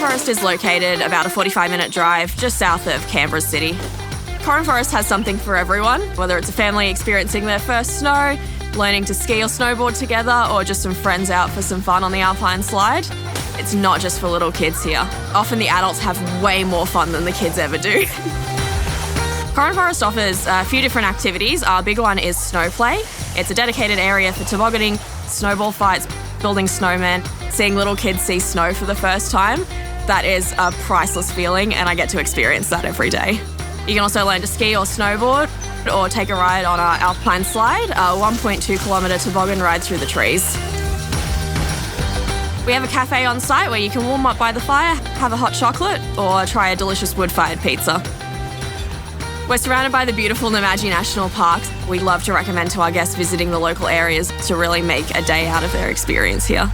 Forest is located about a 45-minute drive just south of Canberra city. Corin Forest has something for everyone, whether it's a family experiencing their first snow, learning to ski or snowboard together, or just some friends out for some fun on the Alpine Slide. It's not just for little kids here. Often the adults have way more fun than the kids ever do. Corin Forest offers a few different activities. Our big one is snow play. It's a dedicated area for tobogganing, snowball fights, building snowmen, seeing little kids see snow for the first time. That is a priceless feeling, and I get to experience that every day. You can also learn to ski or snowboard or take a ride on our Alpine Slide, a 1.2 kilometre toboggan ride through the trees. We have a cafe on site where you can warm up by the fire, have a hot chocolate, or try a delicious wood-fired pizza. We're surrounded by the beautiful Namadgi National Park. We love to recommend to our guests visiting the local areas to really make a day out of their experience here.